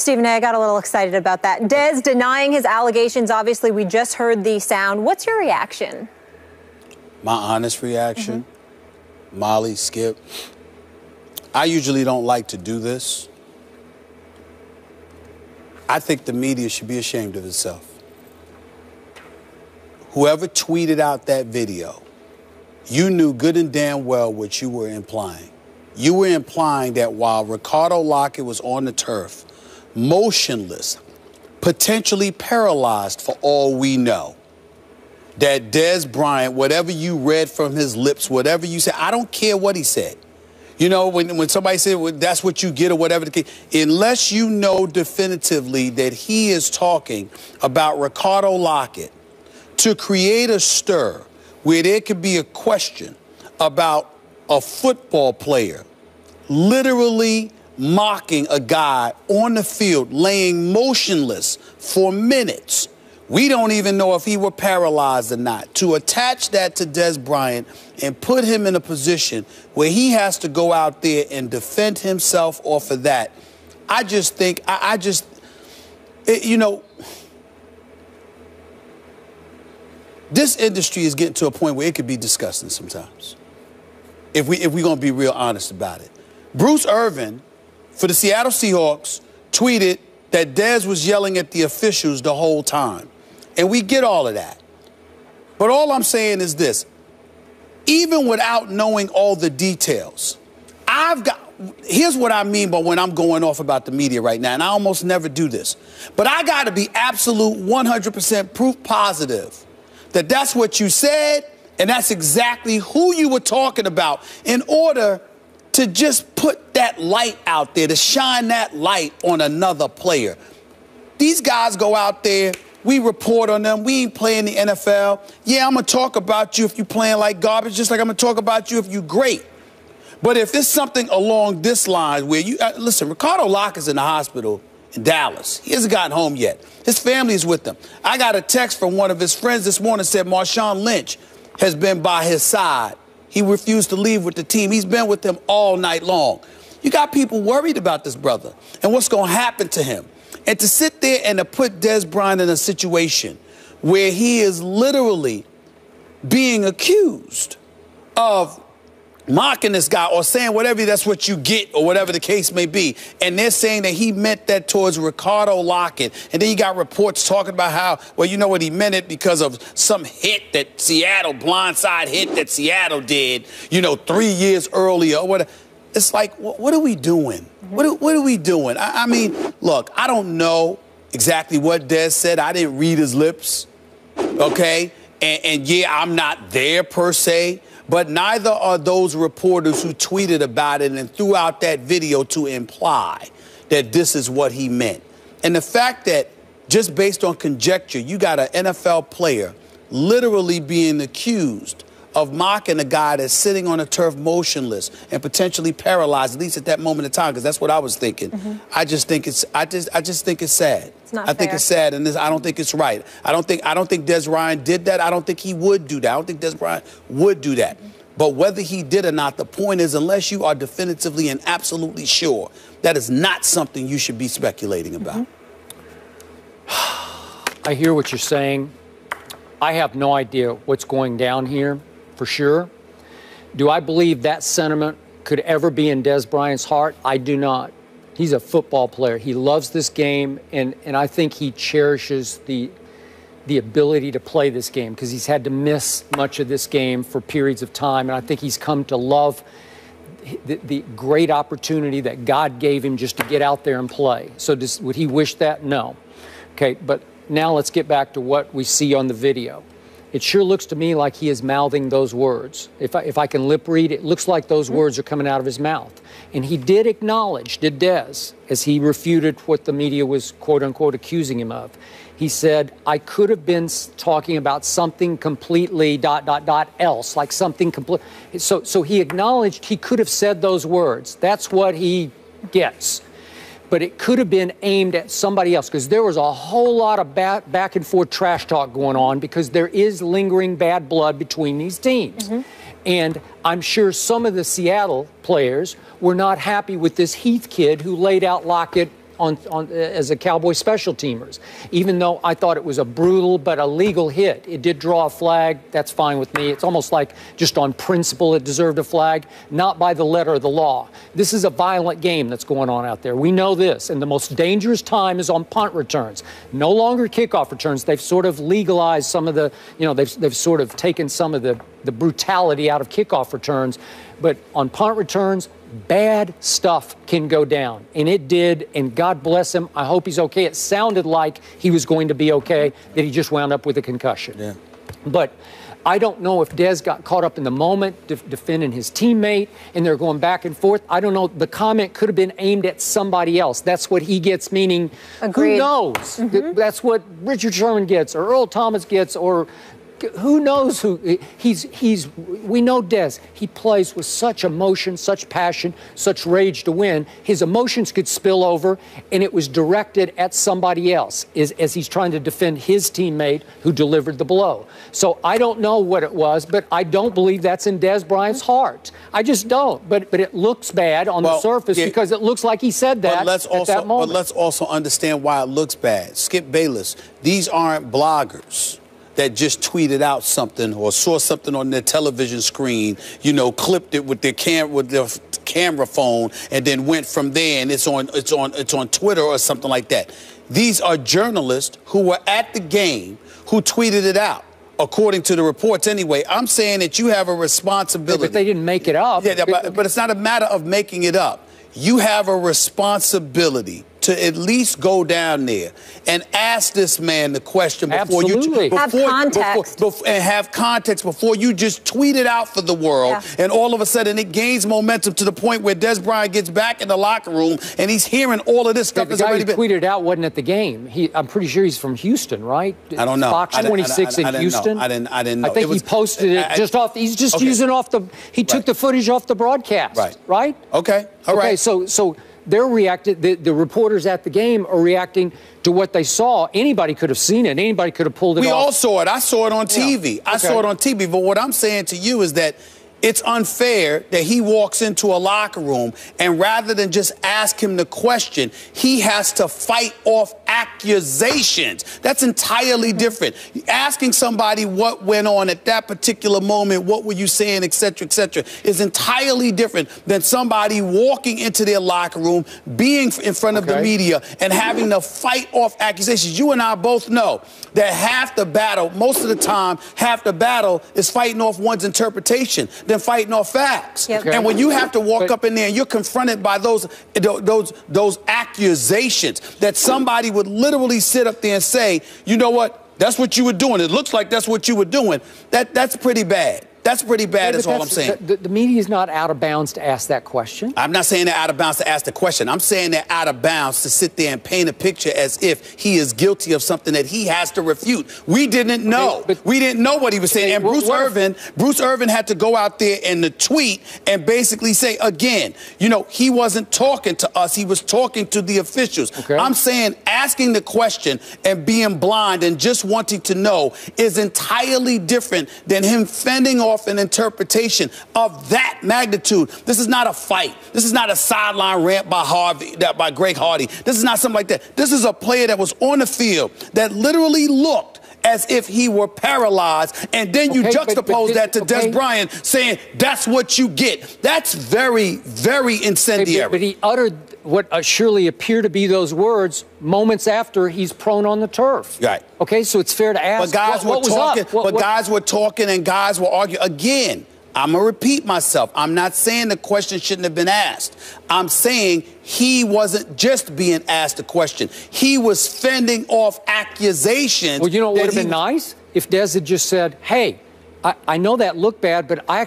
Stephen A., I got a little excited about that. Dez denying his allegations. Obviously, we just heard the sound. What's your reaction? My honest reaction, Molly, Skip, I usually don't like to do this. I think the media should be ashamed of itself. Whoever tweeted out that video, you knew good and damn well what you were implying. You were implying that while Ricardo Lockett was on the turf, motionless, potentially paralyzed for all we know, that Dez Bryant, whatever you read from his lips, whatever you said, I don't care what he said. You know, when somebody said, well, that's what you get or whatever the case, unless you know definitively that he is talking about Ricardo Lockett to create a stir where there could be a question about a football player literally mocking a guy on the field, laying motionless for minutes. We don't even know if he were paralyzed or not. To attach that to Dez Bryant and put him in a position where he has to go out there and defend himself off of that, I just think, you know, this industry is getting to a point where it could be disgusting sometimes, if we're going to be real honest about it. Bruce Irvin, for the Seattle Seahawks, tweeted that Dez was yelling at the officials the whole time. And we get all of that. But all I'm saying is this. Even without knowing all the details, here's what I mean by when I'm going off about the media right now, and I almost never do this. But I got to be absolute 100% proof positive that that's what you said and that's exactly who you were talking about in order to just put that light out there, to shine that light on another player. These guys go out there, we report on them, we ain't playing the NFL. Yeah, I'm going to talk about you if you're playing like garbage, just like I'm going to talk about you if you're great. But if it's something along this line where you, listen, Ricardo Lockett is in the hospital in Dallas. He hasn't gotten home yet. His family is with him. I got a text from one of his friends this morning that said Marshawn Lynch has been by his side. He refused to leave with the team. He's been with them all night long. You got people worried about this brother and what's going to happen to him. And to sit there and to put Dez Bryant in a situation where he is literally being accused of mocking this guy or saying whatever, that's what you get or whatever the case may be. And they're saying that he meant that towards Ricardo Lockett. And then you got reports talking about how, well, you know what, he meant it because of some hit that Seattle, blindside hit that Seattle did, you know, 3 years earlier or whatever. It's like, what are we doing? What are we doing? I mean, look, I don't know exactly what Dez said. I didn't read his lips, okay? And yeah, I'm not there per se. But neither are those reporters who tweeted about it and threw out that video to imply that this is what he meant. And the fact that just based on conjecture, you got an NFL player literally being accused of mocking a guy that's sitting on a turf motionless and potentially paralyzed, at least at that moment in time, because that's what I was thinking. I just think it's think it's sad. It's not I think fair. it's sad, and I don't think it's right. I don't think Dez Bryant did that. I don't think he would do that. I don't think Dez Bryant would do that. But whether he did or not, the point is, unless you are definitively and absolutely sure, that is not something you should be speculating about. I hear what you're saying. I have no idea what's going down here, for sure. Do I believe that sentiment could ever be in Dez Bryant's heart? I do not. He's a football player. He loves this game, and I think he cherishes the ability to play this game because he's had to miss much of this game for periods of time, and I think he's come to love the great opportunity that God gave him just to get out there and play. So would he wish that? No. Okay, but now let's get back to what we see on the video. It sure looks to me like he is mouthing those words. If I can lip read, it looks like those words are coming out of his mouth. And he did acknowledge, did Dez, as he refuted what the media was, quote unquote, accusing him of. He said, I could have been talking about something completely ... else, like something complete. So he acknowledged he could have said those words. That's what he gets. But it could have been aimed at somebody else because there was a whole lot of back and forth trash talk going on because there is lingering bad blood between these teams. And I'm sure some of the Seattle players were not happy with this Heath kid who laid out Lockett as a Cowboy special teamers, even though I thought it was a brutal but a legal hit. It did draw a flag. That's fine with me. It's almost like just on principle it deserved a flag, not by the letter of the law. This is a violent game that's going on out there. We know this, and the most dangerous time is on punt returns. No longer kickoff returns. They've sort of legalized some of the, they've sort of taken some of the brutality out of kickoff returns. But on punt returns, bad stuff can go down. And it did, and God bless him. I hope he's okay. It sounded like he was going to be okay, that he just wound up with a concussion. Yeah. But I don't know if Dez got caught up in the moment defending his teammate, and they're going back and forth. I don't know. The comment could have been aimed at somebody else. That's what he gets, meaning, Agreed. Who knows? Mm-hmm. That's what Richard Sherman gets, or Earl Thomas gets, or who knows who we know Dez. He plays with such emotion, such passion, such rage to win. His emotions could spill over, and it was directed at somebody else as he's trying to defend his teammate who delivered the blow. So I don't know what it was, but I don't believe that's in Dez Bryant's heart. I just don't. But it looks bad on the surface because it looks like he said that at that moment. But let's also understand why it looks bad. Skip Bayless, these aren't bloggers that just tweeted out something or saw something on their television screen, clipped it with their camera phone, and then went from there, and it's on Twitter or something like that. These are journalists who were at the game who tweeted it out, according to the reports. Anyway, I'm saying that you have a responsibility. But they didn't make it up. Yeah, but it's not a matter of making it up. You have a responsibility to at least go down there and ask this man the question before Absolutely. Have context. and have context before you just tweet it out for the world. Yeah. And all of a sudden it gains momentum to the point where Dez Bryant gets back in the locker room and he's hearing all of this stuff. The guy who tweeted it out wasn't at the game. I'm pretty sure he's from Houston, right? I don't know. Fox 26 in Houston. I didn't know. I think he posted it just off. He's just using off the. He took the footage off the broadcast. Right. Okay. All right. Okay. So they're reacting. The reporters at the game are reacting to what they saw. Anybody could have seen it. Anybody could have pulled it off. We all saw it. I saw it on TV. Yeah. I saw it on TV. But what I'm saying to you is that it's unfair that he walks into a locker room and rather than just ask him the question, he has to fight off accusations. That's entirely different. Asking somebody what went on at that particular moment, what were you saying, et cetera, is entirely different than somebody walking into their locker room, being in front of the media, and having to fight off accusations. You and I both know that half the battle, most of the time, half the battle is fighting off one's interpretation than fighting off facts. Yep. And when you have to walk up in there and you're confronted by those accusations that somebody would literally sit up there and say, you know what, that's what you were doing. It looks like that's what you were doing. That's pretty bad. That's pretty bad, is all I'm saying. The media is not out of bounds to ask that question. I'm not saying they're out of bounds to ask the question. I'm saying they're out of bounds to sit there and paint a picture as if he is guilty of something that he has to refute. We didn't know. We didn't know what he was saying. And Bruce Irvin had to go out there in the tweet and basically say, again, he wasn't talking to us. He was talking to the officials. I'm saying asking the question and being blind and just wanting to know is entirely different than him fending off an interpretation of that magnitude. This is not a fight. This is not a sideline rant by Greg Hardy. This is not something like that. This is a player that was on the field that literally looked as if he were paralyzed, and then you juxtapose that to Dez Bryant saying that's what you get. That's very, very incendiary. But he uttered what surely appear to be those words moments after he's prone on the turf. Right. Okay, so it's fair to ask. But guys were talking. Guys were talking and guys were arguing. Again, I'm going to repeat myself. I'm not saying the question shouldn't have been asked. I'm saying he wasn't just being asked a question. He was fending off accusations. Well, you know what would have been nice? If Dez had just said, hey, I know that looked bad, but I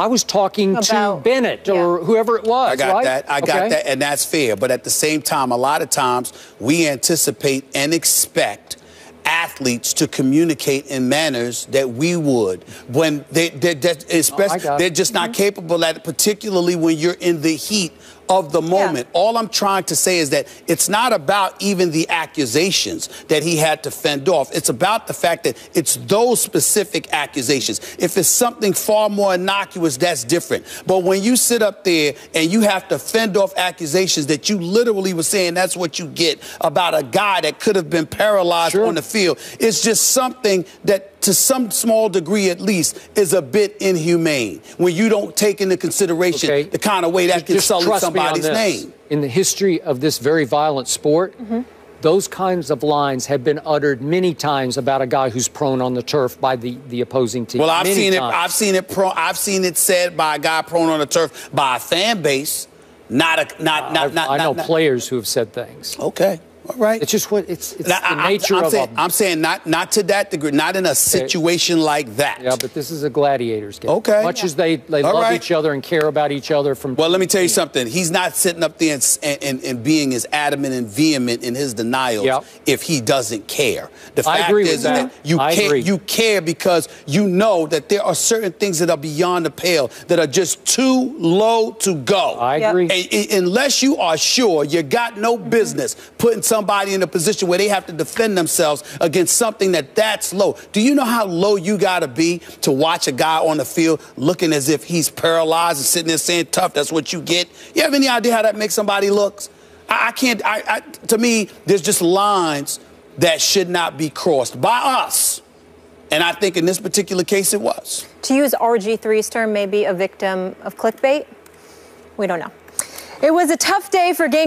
was talking to Bennett or whoever it was. I got that. I got that, and that's fair. But at the same time, a lot of times we anticipate and expect athletes to communicate in manners that we would when they're just not capable at it, particularly when you're in the heat of the moment. Yeah. All I'm trying to say is that it's not about even the accusations that he had to fend off. It's about the fact that it's those specific accusations. If it's something far more innocuous, that's different. But when you sit up there and you have to fend off accusations that you literally were saying that's what you get about a guy that could have been paralyzed on the field, it's just something that, to some small degree at least, is a bit inhumane when you don't take into consideration the kind of way that can sully somebody's name. In the history of this very violent sport, those kinds of lines have been uttered many times about a guy who's prone on the turf by the opposing team. Well, I've seen it said by a guy prone on the turf by a fan base, I know players who have said things. Okay. All right. It's just what it's the nature of it. I'm saying not to that degree, not in a situation like that. Yeah, but this is a gladiators game. Okay. Much as they love each other and care about each other from. Well, let me tell you something. He's not sitting up there and being as adamant and vehement in his denials if he doesn't care. The fact is that you care because you know that there are certain things that are beyond the pale that are just too low to go. I agree. And unless you are sure, you got no business putting somebody in a position where they have to defend themselves against something that's low. Do you know how low you got to be to watch a guy on the field looking as if he's paralyzed and sitting there saying tough, that's what you get? You have any idea how that makes somebody look? To me, there's just lines that should not be crossed by us. And I think in this particular case it was. To use RG3's term, maybe a victim of clickbait? We don't know. It was a tough day for game